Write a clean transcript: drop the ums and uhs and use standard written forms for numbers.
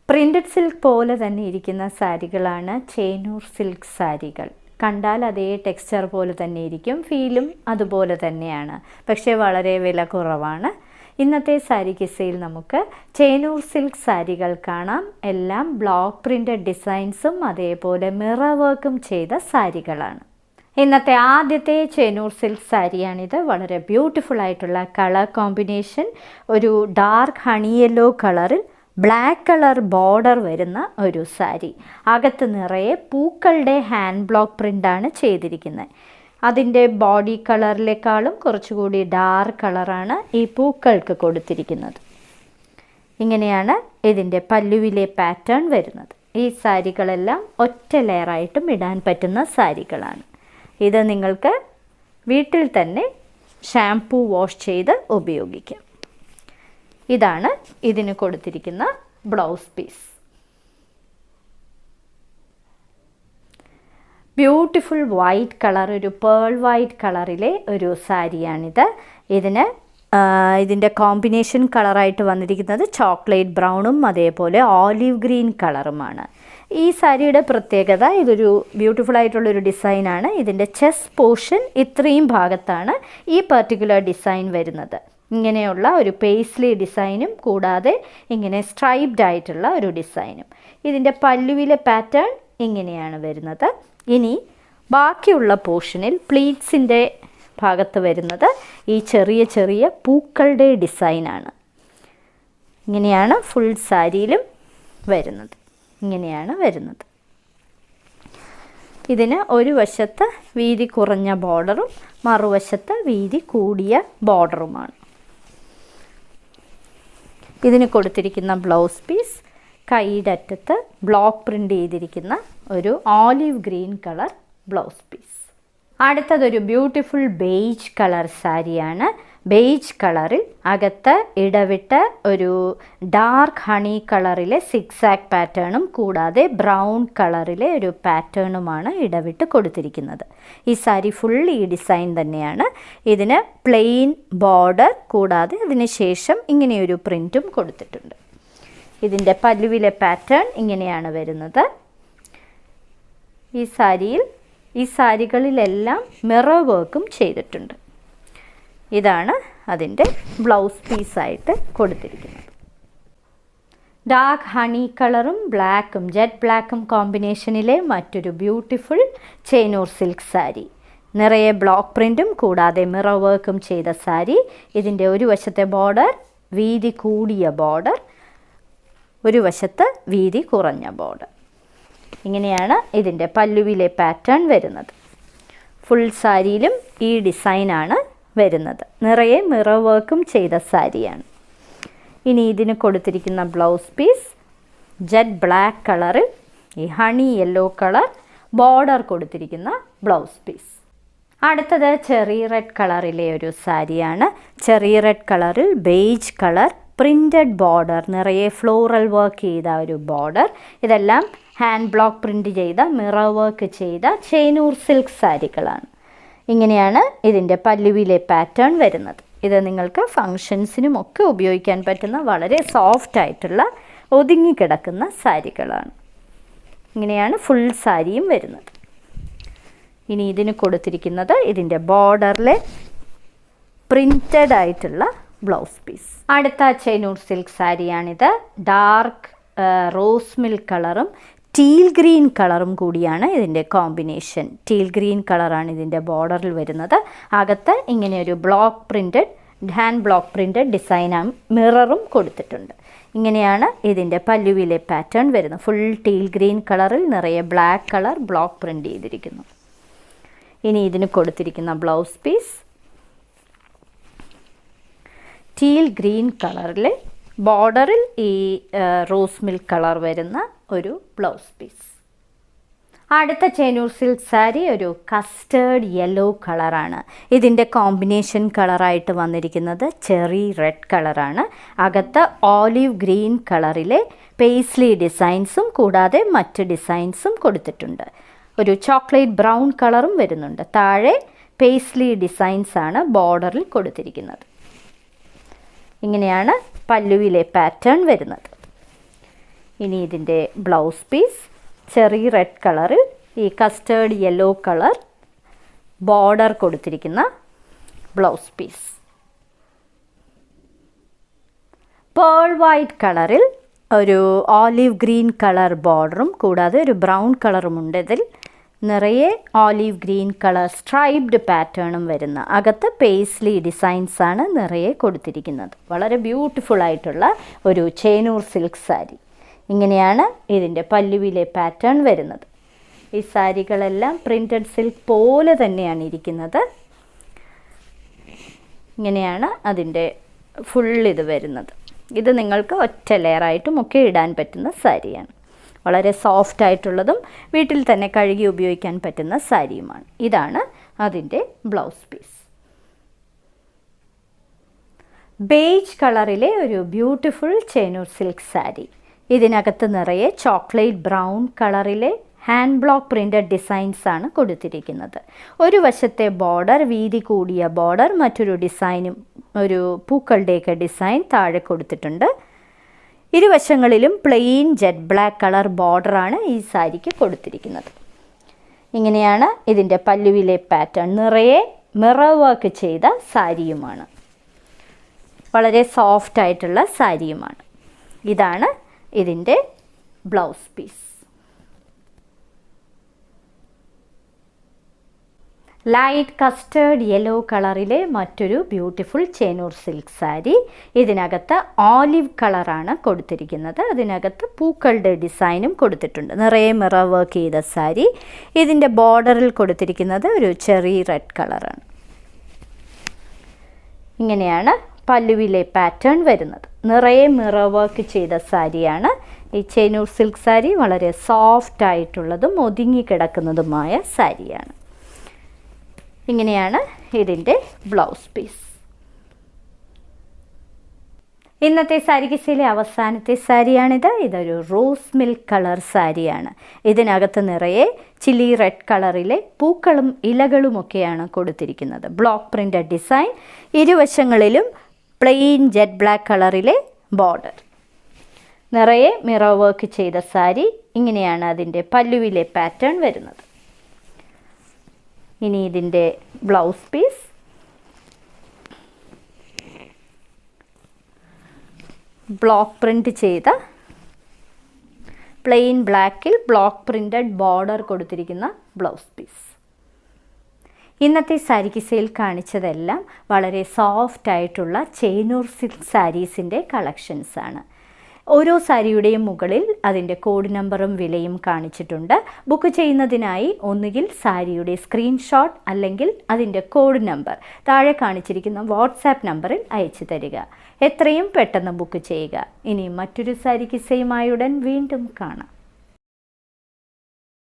Printed silk പോലെ തന്നെ ഇരിക്കുന്ന സാരികളാണ് ചേനൂർ സിൽക്ക് സാരികൾ. കണ്ടാൽ അതേ ടെക്സ്ചർ പോലെ തന്നെ ഇരിക്കും, ഫീലും അതുപോലെ തന്നെയാണ്, പക്ഷേ വളരെ വില കുറവാണ്. ഇന്നത്തെ സാരി കിസ്സയിൽ നമുക്ക് ചേനൂർ സിൽക്ക് സാരികൾ കാണാം. എല്ലാം ബ്ലോക്ക് പ്രിൻറ്റഡ് ഡിസൈൻസും അതേപോലെ മിറർ വർക്കും ചെയ്ത സാരികളാണ്. ഇന്നത്തെ ആദ്യത്തെ ചേനൂർ സിൽക്ക് സാരിയാണിത്. വളരെ ബ്യൂട്ടിഫുൾ ആയിട്ടുള്ള കളർ കോമ്പിനേഷൻ, ഒരു ഡാർക്ക് ഹണി യെല്ലോ കളറിൽ ബ്ലാക്ക് കളർ ബോർഡർ വരുന്ന ഒരു സാരി. അകത്ത് നിറയെ പൂക്കളുടെ ഹാൻഡ് ബ്ലോക്ക് പ്രിൻ്റാണ് ചെയ്തിരിക്കുന്നത്. അതിൻ്റെ ബോഡി കളറിലേക്കാളും കുറച്ചുകൂടി ഡാർക്ക് കളറാണ് ഈ പൂക്കൾക്ക് കൊടുത്തിരിക്കുന്നത്. ഇങ്ങനെയാണ് ഇതിൻ്റെ പല്ലുവിലെ പാറ്റേൺ വരുന്നത്. ഈ സാരികളെല്ലാം ഒറ്റ ലെയറായിട്ടും ഇടാൻ പറ്റുന്ന സാരികളാണ്. ഇത് നിങ്ങൾക്ക് വീട്ടിൽ തന്നെ ഷാംപൂ വാഷ് ചെയ്ത് ഉപയോഗിക്കാം. ഇതാണ് ഇതിന് കൊടുത്തിരിക്കുന്ന blouse piece. Beautiful white colour, ഒരു പേൾ വൈറ്റ് കളറിലെ ഒരു സാരിയാണിത്. ഇതിൻ്റെ കോമ്പിനേഷൻ കളറായിട്ട് വന്നിരിക്കുന്നത് ചോക്ലേറ്റ് ബ്രൗണും അതേപോലെ ഓലിവ് ഗ്രീൻ കളറുമാണ്. ഈ സാരിയുടെ പ്രത്യേകത, ഇതൊരു ബ്യൂട്ടിഫുൾ ആയിട്ടുള്ളൊരു ഡിസൈനാണ്. ഇതിൻ്റെ ചെസ്റ്റ് പോർഷൻ ഇത്രയും ഭാഗത്താണ് ഈ പർട്ടിക്കുലർ ഡിസൈൻ വരുന്നത്. ഇങ്ങനെയുള്ള ഒരു പേസ്ലി ഡിസൈനും കൂടാതെ ഇങ്ങനെ സ്ട്രൈപ്ഡ് ആയിട്ടുള്ള ഒരു ഡിസൈനും. ഇതിൻ്റെ പല്ലുവിലെ പാറ്റേൺ ഇങ്ങനെയാണ് വരുന്നത്. ഇനി ബാക്കിയുള്ള പോർഷനിൽ പ്ലീറ്റ്സിൻ്റെ ഭാഗത്ത് വരുന്നത് ഈ ചെറിയ ചെറിയ പൂക്കളുടെ ഡിസൈനാണ്. ഇങ്ങനെയാണ് ഫുൾ സാരിയിലും വരുന്നത്. ഇങ്ങനെയാണ് വരുന്നത്. ഇതിന് ഒരു വശത്ത് വീതി കുറഞ്ഞ ബോർഡറും മറുവശത്ത് വീതി കൂടിയ ബോർഡറുമാണ്. ഇതിന് കൊടുത്തിരിക്കുന്ന ബ്ലൗസ് പീസ് കൈയുടെ അറ്റത്ത് ബ്ലോക്ക് പ്രിൻ്റ് ചെയ്തിരിക്കുന്ന ഒരു olive green colour blouse piece. അടുത്തതൊരു ബ്യൂട്ടിഫുൾ ബേജ് കളർ സാരിയാണ്. ബേജ് കളറിൽ അകത്ത് ഇടവിട്ട് ഒരു ഡാർക്ക് ഹണി കളറിലെ സിക്സാക്ക് പാറ്റേണും കൂടാതെ ബ്രൗൺ കളറിലെ ഒരു പാറ്റേണുമാണ് ഇടവിട്ട് കൊടുത്തിരിക്കുന്നത്. ഈ സാരി ഫുൾ ഈ ഡിസൈൻ തന്നെയാണ്. ഇതിന് പ്ലെയിൻ ബോർഡർ കൂടാതെ അതിന് ശേഷം ഇങ്ങനെയൊരു പ്രിൻറ്റും കൊടുത്തിട്ടുണ്ട്. ഇതിൻ്റെ പല്ലുവിലെ പാറ്റേൺ ഇങ്ങനെയാണ് വരുന്നത്. ഈ സാരികളിലെല്ലാം മിറർ വർക്കും ചെയ്തിട്ടുണ്ട്. ഇതാണ് അതിൻ്റെ ബ്ലൗസ് പീസായിട്ട് കൊടുത്തിരിക്കുന്നത്. ഡാർക്ക് ഹണി കളറും ബ്ലാക്കും ജെറ്റ് ബ്ലാക്കും കോമ്പിനേഷനിലെ മറ്റൊരു ബ്യൂട്ടിഫുൾ ചേനൂർ സിൽക്ക് സാരി. നിറയെ ബ്ലോക്ക് പ്രിൻറ്റും കൂടാതെ മിറർ വർക്കും ചെയ്ത സാരി. ഇതിൻ്റെ ഒരു വശത്തെ ബോർഡർ വീതി കൂടിയ ബോർഡർ, ഒരു വശത്ത് വീതി കുറഞ്ഞ ബോർഡർ. ഇങ്ങനെയാണ് ഇതിൻ്റെ പല്ലുവിലെ പാറ്റേൺ വരുന്നത്. ഫുൾ സാരിയിലും ഈ ഡിസൈനാണ് വരുന്നത്. നിറയെ മിറർ വർക്കും ചെയ്ത സാരിയാണ്. ഇനി ഇതിന് കൊടുത്തിരിക്കുന്ന ബ്ലൗസ് പീസ് ജെറ്റ് ബ്ലാക്ക് കളറിൽ ഈ ഹണി യെല്ലോ കളർ ബോർഡർ കൊടുത്തിരിക്കുന്ന ബ്ലൗസ് പീസ്. അടുത്തത് ചെറി റെഡ് കളറിലെ ഒരു സാരിയാണ്. ചെറി റെഡ് കളറിൽ ബേജ് കളർ പ്രിൻറ്റഡ് ബോർഡർ, നിറയെ ഫ്ലോറൽ വർക്ക് ചെയ്ത ഒരു ബോർഡർ. ഇതെല്ലാം ഹാൻഡ് ബ്ലോക്ക് പ്രിൻ്റ് ചെയ്ത മിറർ വർക്ക് ചെയ്ത ചേനൂർ സിൽക്ക് സാരികളാണ്. ഇങ്ങനെയാണ് ഇതിൻ്റെ പല്ലുവിലെ പാറ്റേൺ വരുന്നത്. ഇത് നിങ്ങൾക്ക് ഫങ്ഷൻസിനും ഒക്കെ ഉപയോഗിക്കാൻ പറ്റുന്ന വളരെ സോഫ്റ്റ് ആയിട്ടുള്ള ഒതുങ്ങിക്കിടക്കുന്ന സാരികളാണ്. ഇങ്ങനെയാണ് ഫുൾ സാരിയും വരുന്നത്. ഇനി ഇതിന് കൊടുത്തിരിക്കുന്നത് ഇതിൻ്റെ ബോർഡറിലെ പ്രിൻറ്റഡ് ആയിട്ടുള്ള ബ്ലൗസ് പീസ്. അടുത്ത ചേനൂർ സിൽക്ക് സാരിയാണിത്. ഡാർക്ക് റോസ് മിൽക്ക് കളറും ടീൽ ഗ്രീൻ കളറും കൂടിയാണ് ഇതിൻ്റെ കോമ്പിനേഷൻ. ടീൽ ഗ്രീൻ കളറാണ് ഇതിൻ്റെ ബോർഡറിൽ വരുന്നത്. അകത്ത് ഇങ്ങനെയൊരു block printed hand block printed ഡിസൈനും മിററും കൊടുത്തിട്ടുണ്ട്. ഇങ്ങനെയാണ് ഇതിൻ്റെ പല്ലുവിലെ പാറ്റേൺ വരുന്നത്. ഫുൾ ടീൽ ഗ്രീൻ കളറിൽ നിറയെ ബ്ലാക്ക് കളർ ബ്ലോക്ക് പ്രിൻ്റ് ചെയ്തിരിക്കുന്നു. ഇനി ഇതിന് കൊടുത്തിരിക്കുന്ന ബ്ലൗസ് പീസ് ടീൽ ഗ്രീൻ കളറിലെ ബോർഡറിൽ ഈ റോസ് മിൽക്ക് കളർ വരുന്ന ഒരു ബ്ലൗസ് പീസ്. അടുത്ത ചേനൂർ സിൽക്ക് സാരി ഒരു കസ്റ്റേർഡ് യെല്ലോ കളറാണ്. ഇതിൻ്റെ കോമ്പിനേഷൻ കളറായിട്ട് വന്നിരിക്കുന്നത് ചെറി റെഡ് കളറാണ്. അകത്ത് ഓലിവ് ഗ്രീൻ കളറിലെ പേസ്ലി ഡിസൈൻസും കൂടാതെ മറ്റ് ഡിസൈൻസും കൊടുത്തിട്ടുണ്ട്. ഒരു ചോക്ലേറ്റ് ബ്രൗൺ കളറും വരുന്നുണ്ട്. താഴെ പേസ്ലി ഡിസൈൻസാണ് ബോർഡറിൽ കൊടുത്തിരിക്കുന്നത്. ഇങ്ങനെയാണ് പല്ലുവിലെ പാറ്റേൺ വരുന്നത്. ഇനി ഇതിൻ്റെ ബ്ലൗസ് പീസ് ചെറിയ റെഡ് കളറിൽ ഈ കസ്റ്റേർഡ് യെല്ലോ കളർ ബോർഡർ കൊടുത്തിരിക്കുന്ന ബ്ലൗസ് പീസ്. പേൾ വൈറ്റ് കളറിൽ ഒരു ഓലിവ് ഗ്രീൻ കളർ ബോർഡറും കൂടാതെ ഒരു ബ്രൗൺ കളറുമുണ്ട്. ഇതിൽ നിറയെ ഓലിവ് ഗ്രീൻ കളർ സ്ട്രൈപ്ഡ് പാറ്റേണും വരുന്ന അകത്ത് പേസ്ലി ഡിസൈൻസാണ് നിറയെ കൊടുത്തിരിക്കുന്നത്. വളരെ ബ്യൂട്ടിഫുൾ ആയിട്ടുള്ള ഒരു ചേനൂർ സിൽക്ക് സാരി. ഇങ്ങനെയാണ് ഇതിൻ്റെ പല്ലുവിലെ പാറ്റേൺ വരുന്നത്. ഈ സാരികളെല്ലാം പ്രിൻറ്റഡ് സിൽക്ക് പോലെ തന്നെയാണ് ഇരിക്കുന്നത്. ഇങ്ങനെയാണ് അതിൻ്റെ ഫുൾ ഇത് വരുന്നത്. ഇത് നിങ്ങൾക്ക് ഒറ്റ ലെയറായിട്ടും ഒക്കെ ഇടാൻ പറ്റുന്ന സാരിയാണ്. വളരെ സോഫ്റ്റ് ആയിട്ടുള്ളതും വീട്ടിൽ തന്നെ കഴുകി ഉപയോഗിക്കാൻ പറ്റുന്ന സാരിയുമാണ്. ഇതാണ് അതിൻ്റെ ബ്ലൗസ് പീസ്. ബേജ് കളറിലെ ഒരു ബ്യൂട്ടിഫുൾ ചേനൂർ സിൽക്ക് സാരി. ഇതിനകത്ത് നിറയെ ചോക്ലേറ്റ് ബ്രൗൺ കളറിലെ ഹാൻഡ് ബ്ലോക്ക് പ്രിൻറ്റഡ് ഡിസൈൻസ് ആണ് കൊടുത്തിരിക്കുന്നത്. ഒരു വശത്തെ ബോർഡർ വീതി കൂടിയ ബോർഡർ, മറ്റൊരു ഡിസൈനും ഒരു പൂക്കളുടെയൊക്കെ ഡിസൈൻ താഴെ കൊടുത്തിട്ടുണ്ട്. ഇരുവശങ്ങളിലും പ്ലെയിൻ ജെറ്റ് ബ്ലാക്ക് കളർ ബോർഡറാണ് ഈ സാരിക്ക് കൊടുത്തിരിക്കുന്നത്. ഇങ്ങനെയാണ് ഇതിൻ്റെ പല്ലുവിലെ പാറ്റേൺ. നിറയെ മിറർ വർക്ക് ചെയ്ത സാരിയുമാണ്. വളരെ സോഫ്റ്റ് ആയിട്ടുള്ള സാരിയുമാണ്. ഇതാണ് ഇതിൻ്റെ blouse piece. Light custard yellow കളറിലെ മറ്റൊരു ബ്യൂട്ടിഫുൾ ചേനൂർ സിൽക്ക് സാരി. ഇതിനകത്ത് ഓലിവ് കളറാണ് കൊടുത്തിരിക്കുന്നത്. അതിനകത്ത് പൂക്കളുടെ ഡിസൈനും കൊടുത്തിട്ടുണ്ട്. നിറയെ മിറർ വർക്ക് ചെയ്ത സാരി. ഇതിൻ്റെ ബോർഡറിൽ കൊടുത്തിരിക്കുന്നത് ഒരു ചെറി റെഡ് കളറാണ്. ഇങ്ങനെയാണ് പല്ലുവിലെ പാറ്റേൺ വരുന്നത്. നിറയെ മിറർ വർക്ക് ചെയ്ത സാരിയാണ് ഈ ചേനൂർ സിൽക്ക് സാരി. വളരെ സോഫ്റ്റ് ആയിട്ടുള്ളതും ഒതുങ്ങി കിടക്കുന്നതുമായ സാരിയാണ്. ഇങ്ങനെയാണ് ഇതിൻ്റെ ബ്ലൗസ് പീസ്. ഇന്നത്തെ സാരി കിസയിലെ അവസാനത്തെ സാരിയാണിത്. ഇതൊരു റോസ് മിൽക്ക് കളർ സാരിയാണ്. ഇതിനകത്ത് നിറയെ ചില്ലി റെഡ് കളറിലെ പൂക്കളും ഇലകളുമൊക്കെയാണ് കൊടുത്തിരിക്കുന്നത്. Block printed design. ഇരുവശങ്ങളിലും പ്ലെയിൻ ജെറ്റ് ബ്ലാക്ക് കളറിലെ ബോർഡർ. നിറയെ മിറർ വർക്ക് ചെയ്ത സാരി. ഇങ്ങനെയാണ് അതിൻ്റെ പല്ലുവിലെ പാറ്റേൺ വരുന്നത്. ഇനി ഇതിൻ്റെ ബ്ലൗസ് പീസ്. ബ്ലോക്ക് പ്രിൻ്റ് ചെയ്ത പ്ലെയിൻ ബ്ലാക്കിൽ ബ്ലോക്ക് പ്രിൻ്റഡ് ബോർഡർ കൊടുത്തിരിക്കുന്ന ബ്ലൗസ് പീസ്. ഇന്നത്തെ സാരി കിസയിൽ കാണിച്ചതെല്ലാം വളരെ സോഫ്റ്റ് ആയിട്ടുള്ള ചേനൂർ സിൽക്ക് സാരീസിൻ്റെ കളക്ഷൻസാണ്. ഓരോ സാരിയുടെയും മുകളിൽ അതിൻ്റെ കോഡ് നമ്പറും വിലയും കാണിച്ചിട്ടുണ്ട്. ബുക്ക് ചെയ്യുന്നതിനായി ഒന്നുകിൽ സാരിയുടെ സ്ക്രീൻഷോട്ട് അല്ലെങ്കിൽ അതിൻ്റെ കോഡ് നമ്പർ താഴെ കാണിച്ചിരിക്കുന്ന വാട്സാപ്പ് നമ്പറിൽ അയച്ചു തരിക. എത്രയും പെട്ടെന്ന് ബുക്ക് ചെയ്യുക. ഇനി മറ്റൊരു സാരി കിസയുമായി ഉടൻ വീണ്ടും കാണാം.